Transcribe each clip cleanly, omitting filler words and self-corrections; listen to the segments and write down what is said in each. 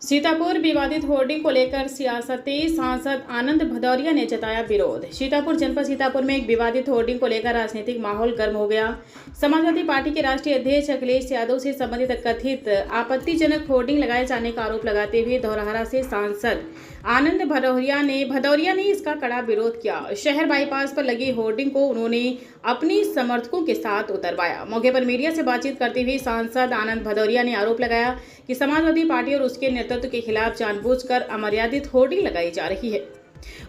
सीतापुर विवादित होर्डिंग को लेकर सियासती सांसद आनंद भदौरिया ने जताया विरोध। सीतापुर जनपद सीतापुर में एक विवादित होर्डिंग को लेकर राजनीतिक माहौल गर्म हो गया। समाजवादी पार्टी के राष्ट्रीय अध्यक्ष अखिलेश यादव से संबंधित कथित आपत्तिजनक होर्डिंग लगाए जाने का आरोप लगाते हुए धौरहरा से सांसद आनंद भदौरिया ने इसका कड़ा विरोध किया। शहर बाईपास पर लगी होर्डिंग को उन्होंने अपनी समर्थकों के साथ उतरवाया। मौके पर मीडिया से बातचीत करते हुए सांसद आनंद भदौरिया ने आरोप लगाया कि समाजवादी पार्टी और उसके नेतृत्व के खिलाफ जानबूझकर अमर्यादित होर्डिंग लगाई जा रही है।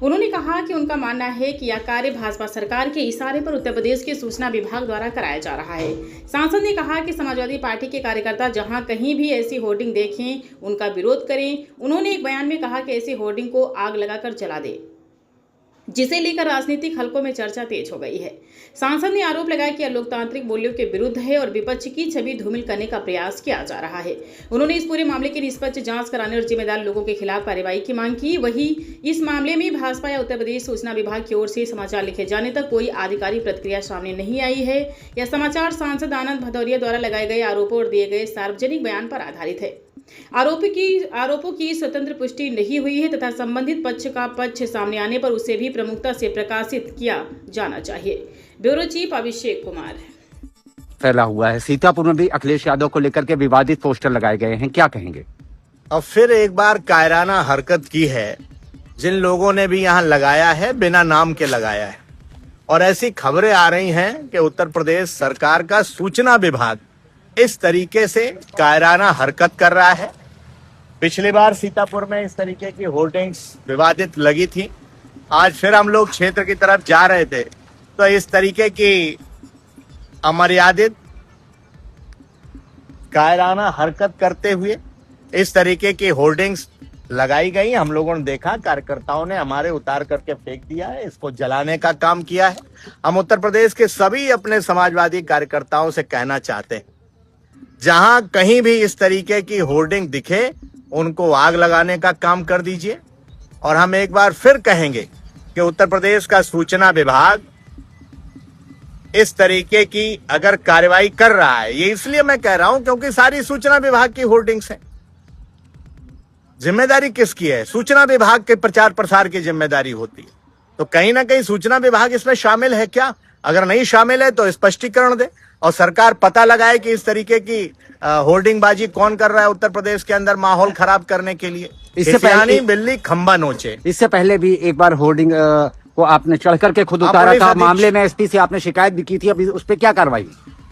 उन्होंने कहा कि उनका मानना है कि यह कार्य भाजपा सरकार के इशारे पर उत्तर प्रदेश के सूचना विभाग द्वारा कराया जा रहा है। सांसद ने कहा कि समाजवादी पार्टी के कार्यकर्ता जहां कहीं भी ऐसी होर्डिंग देखें, उनका विरोध करें। उन्होंने एक बयान में कहा कि ऐसी होर्डिंग को आग लगाकर जला दे, जिसे लेकर राजनीतिक हलकों में चर्चा तेज हो गई है। सांसद ने आरोप लगाया कि यह लोकतांत्रिक मूल्यों के विरुद्ध है और विपक्ष की छवि धूमिल करने का प्रयास किया जा रहा है। उन्होंने इस पूरे मामले की निष्पक्ष जांच कराने और जिम्मेदार लोगों के खिलाफ कार्रवाई की मांग की। वहीं इस मामले में भाजपा या उत्तर प्रदेश सूचना विभाग की ओर से समाचार लिखे जाने तक कोई आधिकारिक प्रतिक्रिया सामने नहीं आई है। यह समाचार सांसद आनंद भदौरिया द्वारा लगाए गए आरोपों और दिए गए सार्वजनिक बयान पर आधारित है। आरोपों की स्वतंत्र पुष्टि नहीं हुई है तथा संबंधित पक्ष का पक्ष सामने आने पर उसे भी प्रमुखता से प्रकाशित किया जाना चाहिए। Bureau chief Abhishek Kumar. फैला हुआ है, सीतापुर में भी अखिलेश यादव को लेकर के विवादित पोस्टर लगाए गए हैं, क्या कहेंगे? अब फिर एक बार कायराना हरकत की है, जिन लोगों ने भी यहाँ लगाया है बिना नाम के लगाया है। और ऐसी खबरें आ रही हैं कि उत्तर प्रदेश सरकार का सूचना विभाग इस तरीके से कायराना हरकत कर रहा है। पिछली बार सीतापुर में इस तरीके की होर्डिंग्स विवादित लगी थी। आज फिर हम लोग क्षेत्र की तरफ जा रहे थे तो इस तरीके की अमर्यादित कायराना हरकत करते हुए इस तरीके की होर्डिंग्स लगाई गई। हम लोगों ने देखा, कार्यकर्ताओं ने हमारे उतार करके फेंक दिया है, इसको जलाने का काम किया है। हम उत्तर प्रदेश के सभी अपने समाजवादी कार्यकर्ताओं से कहना चाहते हैं, जहां कहीं भी इस तरीके की होर्डिंग दिखे उनको आग लगाने का काम कर दीजिए। और हम एक बार फिर कहेंगे कि उत्तर प्रदेश का सूचना विभाग इस तरीके की अगर कार्रवाई कर रहा है, ये इसलिए मैं कह रहा हूं क्योंकि सारी सूचना विभाग की होर्डिंग्स हैं। जिम्मेदारी किसकी है? सूचना विभाग के प्रचार प्रसार की जिम्मेदारी होती है। तो कहीं ना कहीं सूचना विभाग इसमें शामिल है क्या? अगर नहीं शामिल है तो स्पष्टीकरण दे और सरकार पता लगाए कि इस तरीके की होर्डिंग बाजी कौन कर रहा है उत्तर प्रदेश के अंदर माहौल खराब करने के लिए। इससे पहले बिल्ली खंबा नोचे। इससे पहले भी एक बार होर्डिंग को आपने चढ़ करके खुद उतारा था, मामले में एसपी से आपने शिकायत भी की थी, अभी उस पर क्या कार्रवाई?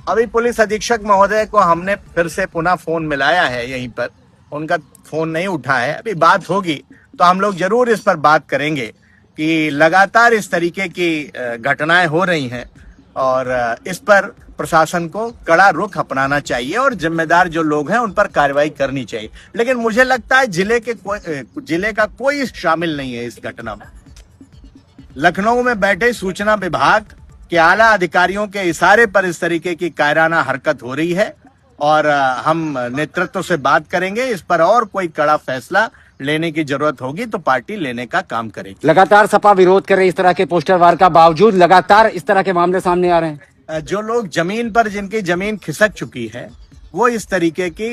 अभी पुलिस अधीक्षक महोदय को हमने फिर से पुनः फोन मिलाया है, यहीं पर उनका फोन नहीं उठा है। अभी बात होगी तो हम लोग जरूर इस पर बात करेंगे कि लगातार इस तरीके की घटनाएं हो रही हैं और इस पर प्रशासन को कड़ा रुख अपनाना चाहिए और जिम्मेदार जो लोग हैं उन पर कार्रवाई करनी चाहिए। लेकिन मुझे लगता है जिले का कोई शामिल नहीं है इस घटना में। लखनऊ में बैठे सूचना विभाग के आला अधिकारियों के इशारे पर इस तरीके की कायराना हरकत हो रही है और हम नेतृत्व से बात करेंगे इस पर और कोई कड़ा फैसला लेने की जरूरत होगी तो पार्टी लेने का काम करेगी। लगातार सपा विरोध कर रही इस तरह के पोस्टर वार का बावजूद लगातार इस तरह के मामले सामने आ रहे हैं। जो लोग जमीन पर जिनकी जमीन खिसक चुकी है वो इस तरीके की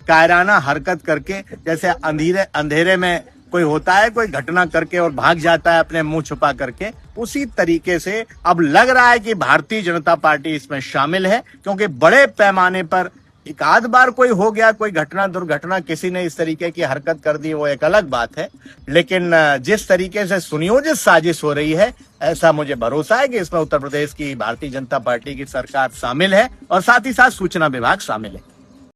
कायराना हरकत करके, जैसे अंधेरे में कोई होता है, कोई घटना करके और भाग जाता है अपने मुंह छुपा करके, उसी तरीके से अब लग रहा है कि भारतीय जनता पार्टी इसमें शामिल है। क्योंकि बड़े पैमाने पर एक आध बार कोई हो गया, कोई घटना दुर्घटना किसी ने इस तरीके की हरकत कर दी, वो एक अलग बात है। लेकिन जिस तरीके से सुनियोजित साजिश हो रही है, ऐसा मुझे भरोसा है कि इसमें उत्तर प्रदेश की भारतीय जनता पार्टी की सरकार शामिल है और साथ ही साथ सूचना विभाग शामिल है।